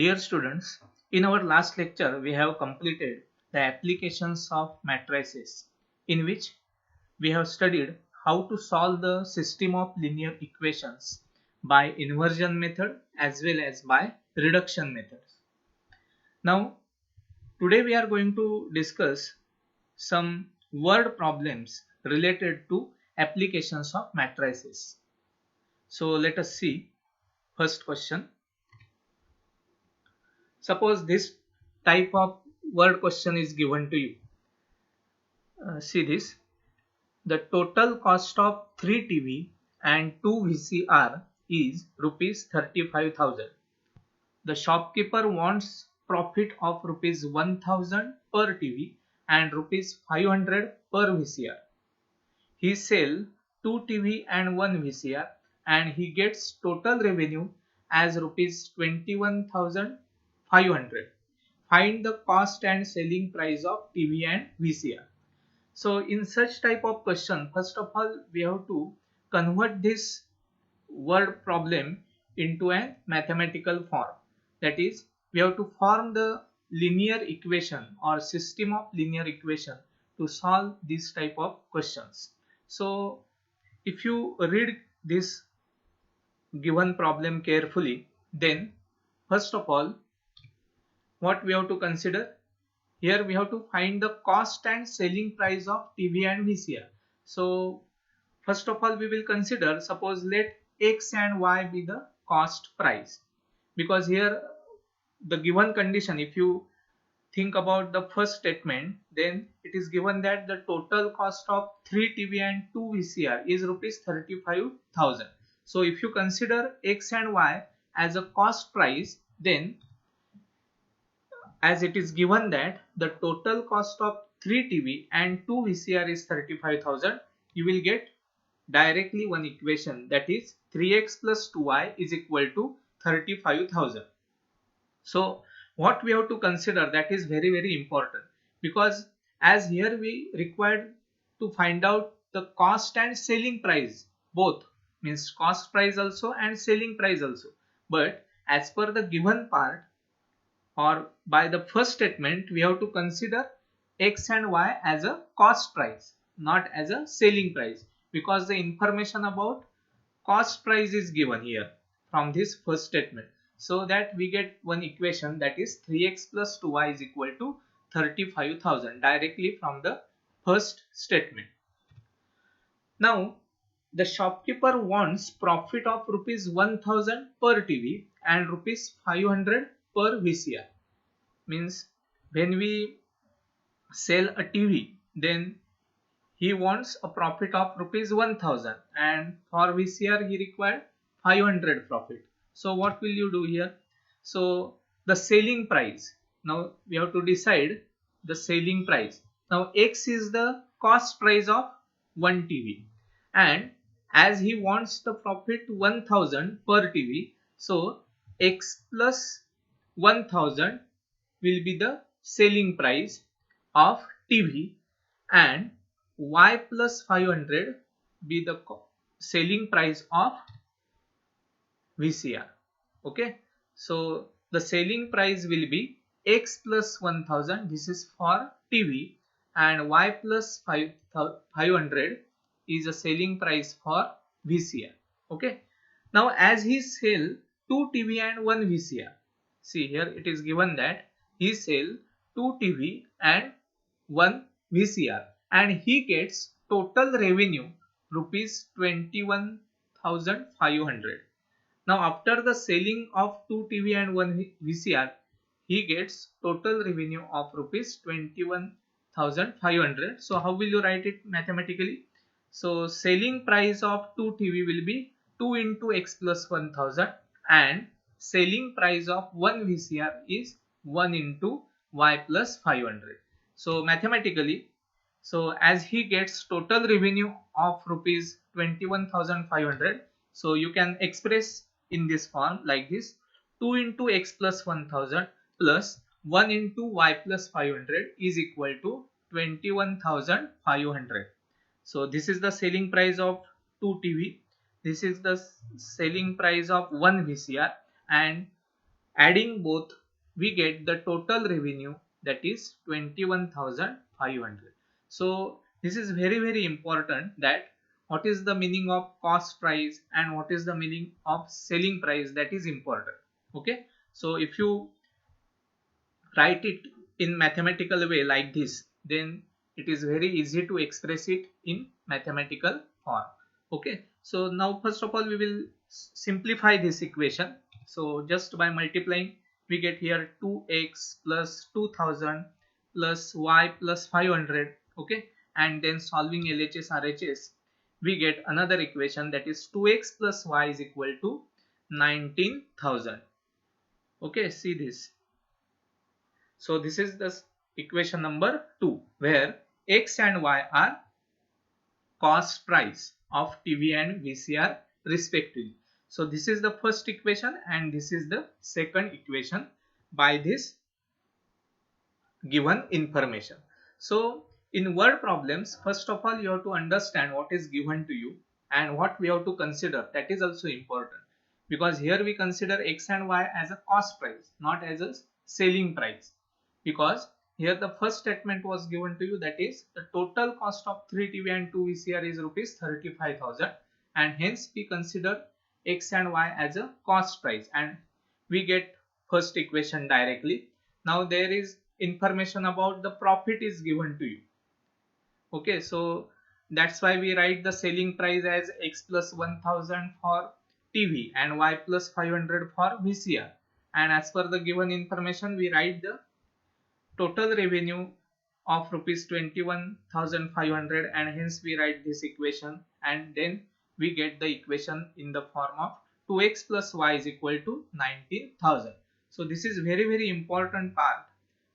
Dear students, in our last lecture we have completed the applications of matrices, in which we have studied how to solve the system of linear equations by inversion method as well as by reduction methods. Now today we are going to discuss some word problems related to applications of matrices. So let us see first question. Suppose this type of word question is given to you. See this. The total cost of 3 TV and 2 VCR is rupees 35,000. The shopkeeper wants profit of rupees 1,000 per TV and rupees 500 per VCR. He sell 2 TV and 1 VCR and he gets total revenue as rupees 21,500. Find the cost and selling price of TV and VCR. So in such type of question, first of all we have to convert this word problem into a mathematical form. That is, we have to form the linear equation or system of linear equation to solve this type of questions. So if you read this given problem carefully, then first of all what we have to consider, here we have to find the cost and selling price of TV and VCR. So first of all we will consider, suppose let X and Y be the cost price, because here the given condition, if you think about the first statement, then it is given that the total cost of 3 TV and 2 VCR is rupees 35,000. So if you consider X and Y as a cost price, then as it is given that the total cost of 3 TV and 2 VCR is 35,000, you will get directly one equation, that is 3x plus 2y is equal to 35,000. So what we have to consider, that is very important, because as here we required to find out the cost and selling price, both means cost price also and selling price also. But as per the given part or by the first statement, we have to consider X and Y as a cost price, not as a selling price, because the information about cost price is given here from this first statement. So that we get one equation, that is 3x plus 2y is equal to 35,000 directly from the first statement. Now the shopkeeper wants profit of rupees 1,000 per TV and rupees 500 per VCR. Means when we sell a TV, then he wants a profit of rupees 1,000 and for VCR he required 500 profit. So what will you do here? So the selling price, now we have to decide the selling price. Now X is the cost price of one TV, and as he wants the profit 1,000 per TV, so X plus 1,000 will be the selling price of TV and Y plus 500 be the selling price of VCR. Okay, so the selling price will be X plus 1,000, this is for TV, and Y plus 500 is a selling price for VCR. Okay, now as he sell 2 TV and 1 VCR, see here it is given that he sell 2 TV and 1 VCR and he gets total revenue rupees 21,500. Now after the selling of 2 TV and 1 VCR, he gets total revenue of rupees 21,500. So how will you write it mathematically? So selling price of 2 TV will be 2 into x plus 1,000 and selling price of 1 VCR is 1 into y plus 500. So mathematically, so as he gets total revenue of rupees 21,500, so you can express in this form like this: 2 into x plus 1,000 plus 1 into y plus 500 is equal to 21,500. So this is the selling price of 2 TV, this is the selling price of 1 VCR, and adding both, we get the total revenue, that is 21,500. So this is very important, that what is the meaning of cost price and what is the meaning of selling price, that is important. Okay, so if you write it in mathematical way like this, then it is very easy to express it in mathematical form. Okay, so now first of all we will simplify this equation. So just by multiplying, we get here 2x plus 2000 plus y plus 500. Okay, and then solving LHS RHS, we get another equation, that is 2x plus y is equal to 19,000. Okay, see this. So this is the equation number 2, where x and y are cost price of TV and VCR respectively. So this is the first equation and this is the second equation by this given information. So in word problems, first of all you have to understand what is given to you and what we have to consider. That is also important, because here we consider x and y as a cost price, not as a selling price. Because here the first statement was given to you, that is the total cost of 3 TV and 2 VCR is rupees 35,000, and hence we consider x and y as a cost price and we get first equation directly. Now there is information about the profit is given to you. Okay, so that's why we write the selling price as x plus 1000 for TV and y plus 500 for VCR, and as per the given information we write the total revenue of rupees 21,500, and hence we write this equation, and then we get the equation in the form of 2x plus y is equal to 19,000. So this is very important part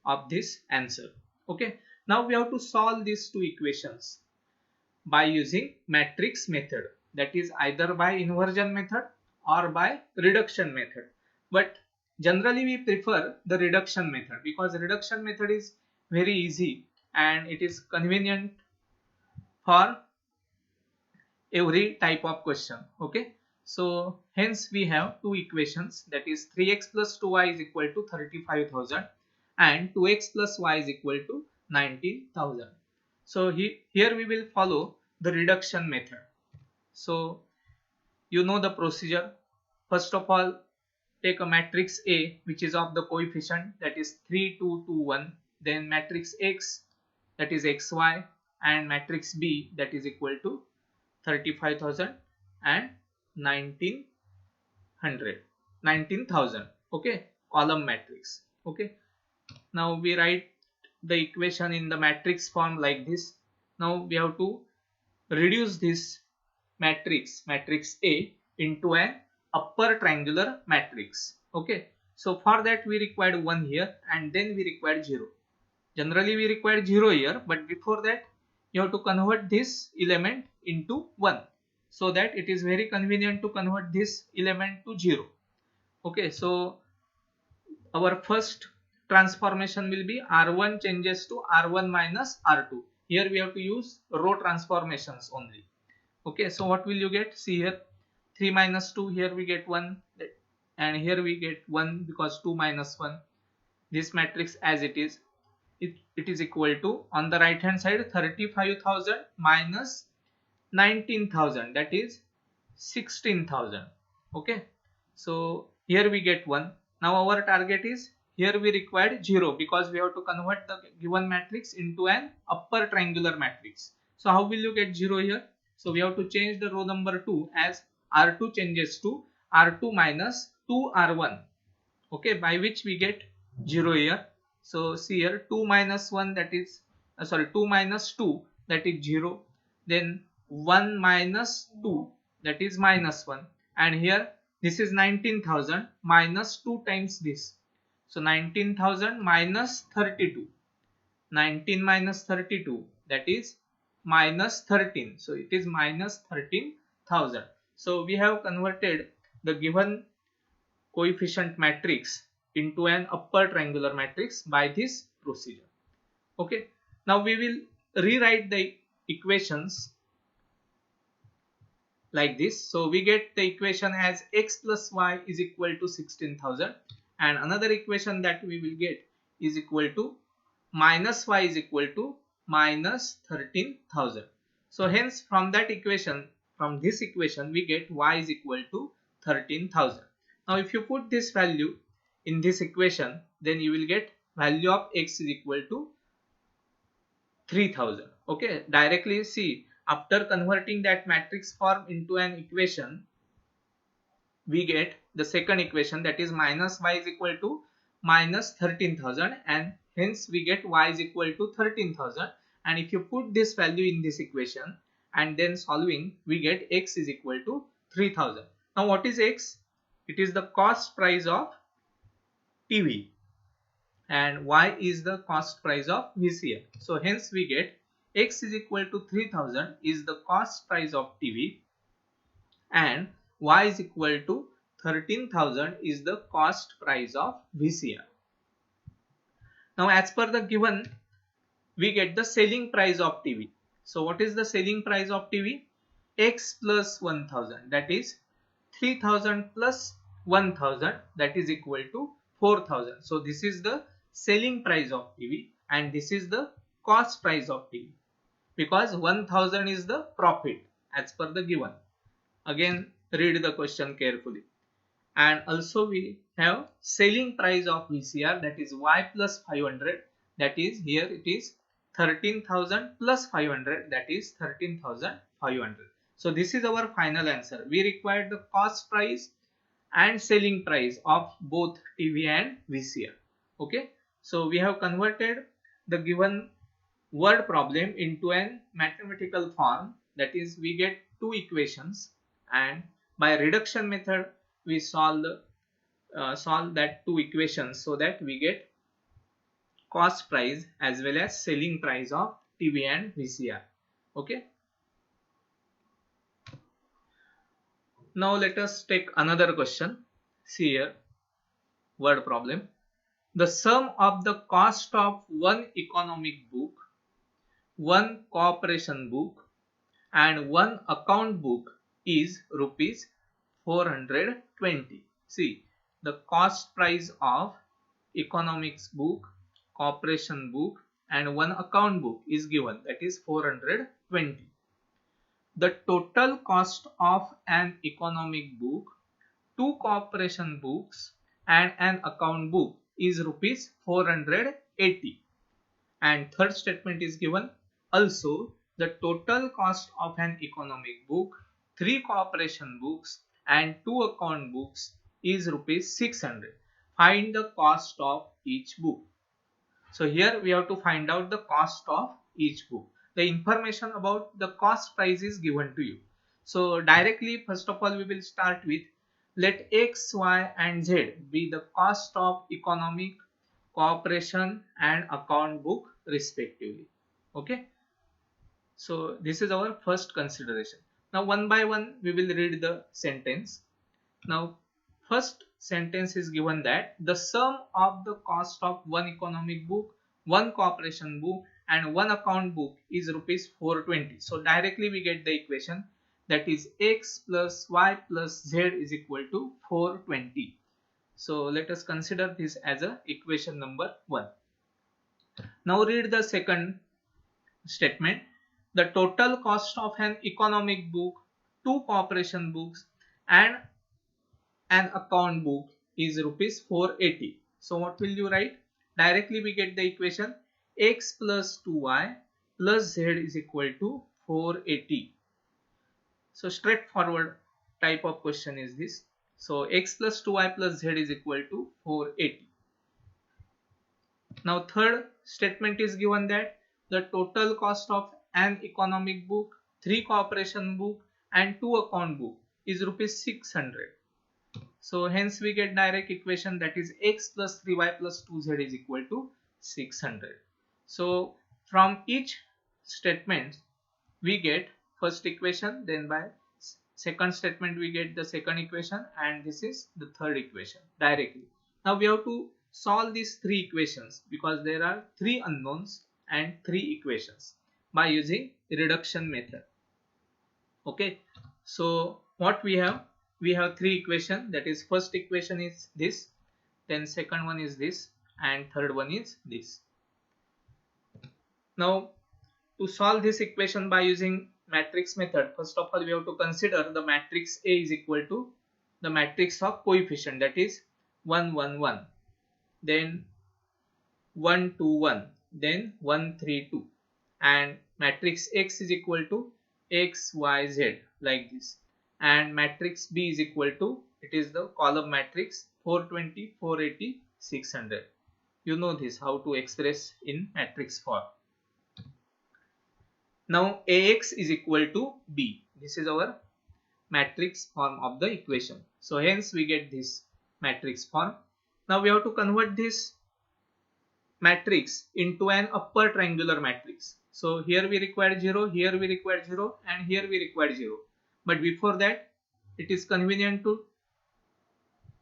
of this answer. Okay, now we have to solve these two equations by using matrix method, that is either by inversion method or by reduction method. But generally we prefer the reduction method, because reduction method is very easy and it is convenient for every type of question. Okay, so hence we have two equations, that is 3x plus 2y is equal to 35,000 and 2x plus y is equal to 19,000. So here we will follow the reduction method. So you know the procedure. First of all, take a matrix A which is of the coefficient, that is 3 2 2 1, then matrix X, that is xy, and matrix B, that is equal to 35,000 and 19,000. Okay, column matrix. Okay, now we write the equation in the matrix form like this. Now we have to reduce this matrix A into an upper triangular matrix. Okay, so for that we required 1 here and then we required 0. Generally we require 0 here, but before that you have to convert this element into 1, so that it is very convenient to convert this element to 0. Okay, so our first transformation will be R1 changes to R1 minus R2. Here we have to use row transformations only. Okay, so what will you get? See here, 3 minus 2, here we get 1, and here we get 1 because 2 minus 1. This matrix as it is, it is equal to, on the right hand side, 35,000 minus 19,000, that is 16,000. Okay, so here we get 1. Now our target is, here we required 0 because we have to convert the given matrix into an upper triangular matrix. So how will you get 0 here? So we have to change the row number 2 as R2 changes to R2 minus 2R1. Okay, by which we get 0 here. So see here, 2 minus 1, that is 2 minus 2, that is 0. Then 1 minus 2, that is minus 1. And here this is 19,000 minus 2 times this. So 19,000 minus 32. 19 minus 32, that is minus 13. So it is minus 13,000. So we have converted the given coefficient matrix into an upper triangular matrix by this procedure. Okay, now we will rewrite the equations like this. So we get the equation as x plus y is equal to 16,000 and another equation that we will get is equal to minus y is equal to minus 13,000. So hence from that equation, from this equation we get y is equal to 13,000. Now if you put this value in this equation, then you will get value of x is equal to 3000. Okay, directly see, after converting that matrix form into an equation, we get the second equation, that is minus y is equal to minus 13,000, and hence we get y is equal to 13,000. And if you put this value in this equation and then solving, we get x is equal to 3000. Now what is x? It is the cost price of TV, and y is the cost price of VCR. So hence we get x is equal to 3000 is the cost price of TV, and y is equal to 13,000 is the cost price of VCR. Now as per the given, we get the selling price of TV. So what is the selling price of TV? X plus 1000, that is 3000 plus 1000, that is equal to 4000. So this is the selling price of TV and this is the cost price of TV, because 1000 is the profit as per the given. Again read the question carefully. And also we have selling price of VCR, that is y plus 500, that is here it is 13,000 plus 500, that is 13,500. So this is our final answer. We required the cost price and selling price of both TV and VCR. Okay, so we have converted the given word problem into an mathematical form, that is we get two equations, and by reduction method we solve that two equations so that we get cost price as well as selling price of TV and VCR. Okay, now let us take another question. See here, word problem. The sum of the cost of one economic book, one cooperation book and one account book is rupees 420. See, the cost price of economics book, cooperation book and one account book is given, that is 420. The total cost of an economic book, two cooperation books and an account book is rupees 480. And third statement is given, also the total cost of an economic book, three cooperation books and two account books is rupees 600. Find the cost of each book. So here we have to find out the cost of each book. The information about the cost price is given to you. So directly first of all we will start with, let X, Y and Z be the cost of economic, cooperation and account book respectively. Okay, so this is our first consideration. Now one by one we will read the sentence. Now first sentence is given that the sum of the cost of one economic book, one cooperation book and one account book is rupees 420. So directly we get the equation, that is x plus y plus z is equal to 420. So let us consider this as a equation number 1. Now read the second statement. The total cost of an economic book, two cooperation books and an account book is rupees 480. So what will you write? Directly we get the equation x plus 2y plus z is equal to 480. So straightforward type of question is this. So x plus 2y plus z is equal to 480. Now third statement is given that the total cost of an economic book, three cooperation book and two account book is rupees 600. So hence we get direct equation, that is x plus 3y plus 2z is equal to 600. So from each statement we get first equation, then by second statement we get the second equation, and this is the third equation directly. Now we have to solve these three equations because there are three unknowns and three equations by using reduction method. Okay, so what we have three equations, that is first equation is this, then second one is this, and third one is this. Now to solve this equation by using matrix method, first of all we have to consider the matrix A is equal to the matrix of coefficient, that is 1 1 1, then 1 2 1, then 1 3 2, and matrix X is equal to X Y Z like this, and matrix B is equal to, it is the column matrix 420 480 600. You know this how to express in matrix form. Now AX is equal to B. This is our matrix form of the equation. So hence we get this matrix form. Now we have to convert this matrix into an upper triangular matrix. So here we require 0, here we require 0, and here we require 0. But before that, it is convenient to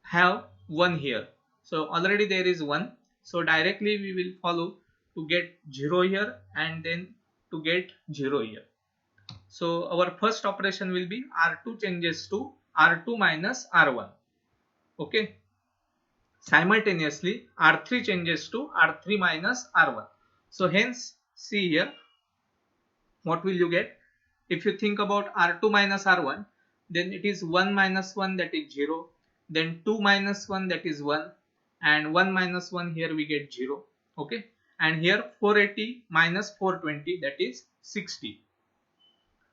have 1 here. So already there is 1. So directly we will follow to get 0 here and then to get 0 here. So our first operation will be R2 changes to R2 minus R1. Okay. Simultaneously R3 changes to R3 minus R1. So hence see here what will you get? If you think about R2 minus R1, then it is 1 minus 1, that is 0, then 2 minus 1, that is 1, and 1 minus 1, here we get 0. Okay, and here 480 minus 420, that is 60.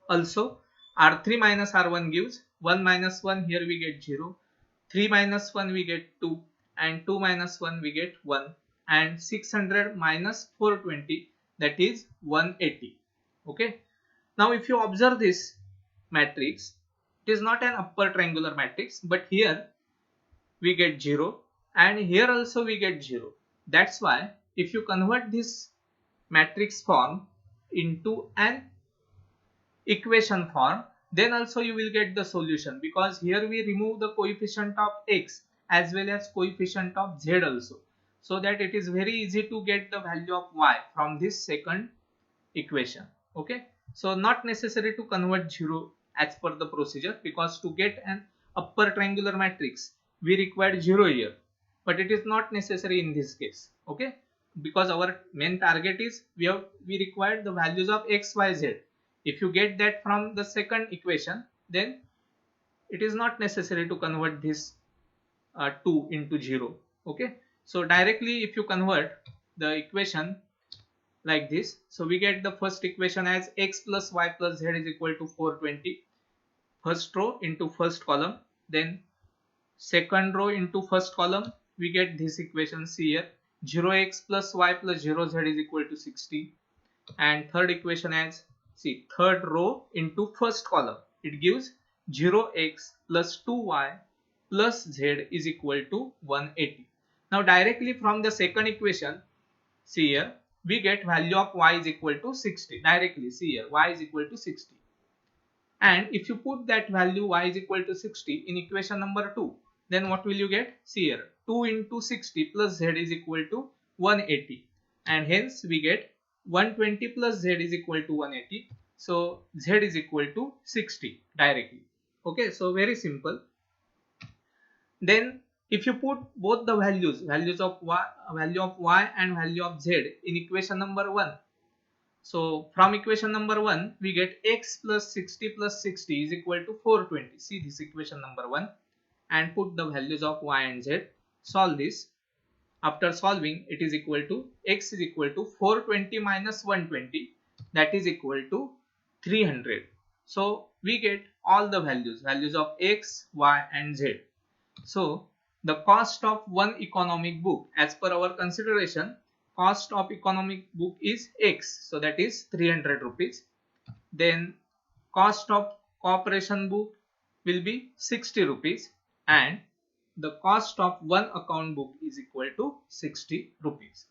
Also R3 minus R1 gives 1 minus 1, here we get 0, 3 minus 1 we get 2, and 2 minus 1 we get 1, and 600 minus 420, that is 180. Okay, now if you observe this matrix, it is not an upper triangular matrix, but here we get 0 and here also we get 0. That's why if you convert this matrix form into an equation form, then also you will get the solution, because here we remove the coefficient of x as well as coefficient of z also, so that it is very easy to get the value of y from this second equation. Okay, so not necessary to convert 0 as per the procedure, because to get an upper triangular matrix we require 0 here, but it is not necessary in this case. Okay, because our main target is we require the values of x, y, z. If you get that from the second equation, then it is not necessary to convert this 2 into 0. Okay, so directly if you convert the equation like this, so we get the first equation as x plus y plus z is equal to 420, first row into first column, then second row into first column, we get this equation. See here, 0x plus y plus 0z is equal to 60, and third equation as, see, third row into first column, it gives 0x plus 2y plus z is equal to 180. Now directly from the second equation, see here, we get value of y is equal to 60 directly. See here, y is equal to 60, and if you put that value y is equal to 60 in equation number 2, then what will you get? See here, 2 into 60 plus z is equal to 180, and hence we get 120 plus z is equal to 180. So z is equal to 60 directly. Okay, so very simple. Then if you put both the values of y, value of y and value of z in equation number 1, so from equation number 1 we get x plus 60 plus 60 is equal to 420. See this equation number 1 and put the values of y and z. Solve this. After solving, it is equal to x is equal to 420 minus 120, that is equal to 300. So we get all the values of x, y and z. So the cost of one economic book, as per our consideration, cost of economic book is x, so that is 300 rupees. Then cost of cooperation book will be 60 rupees, and the cost of one account book is equal to 60 rupees.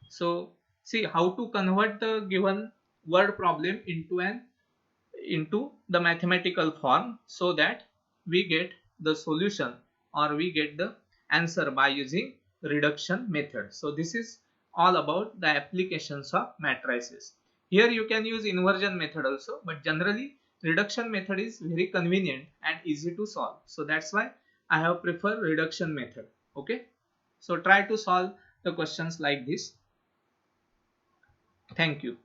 So see how to convert the given word problem into the mathematical form, so that we get the solution or we get the answer by using reduction method. So this is all about the applications of matrices. Here you can use inversion method also, but generally reduction method is very convenient and easy to solve. So that's why I have preferred reduction method. Okay. So try to solve the questions like this. Thank you.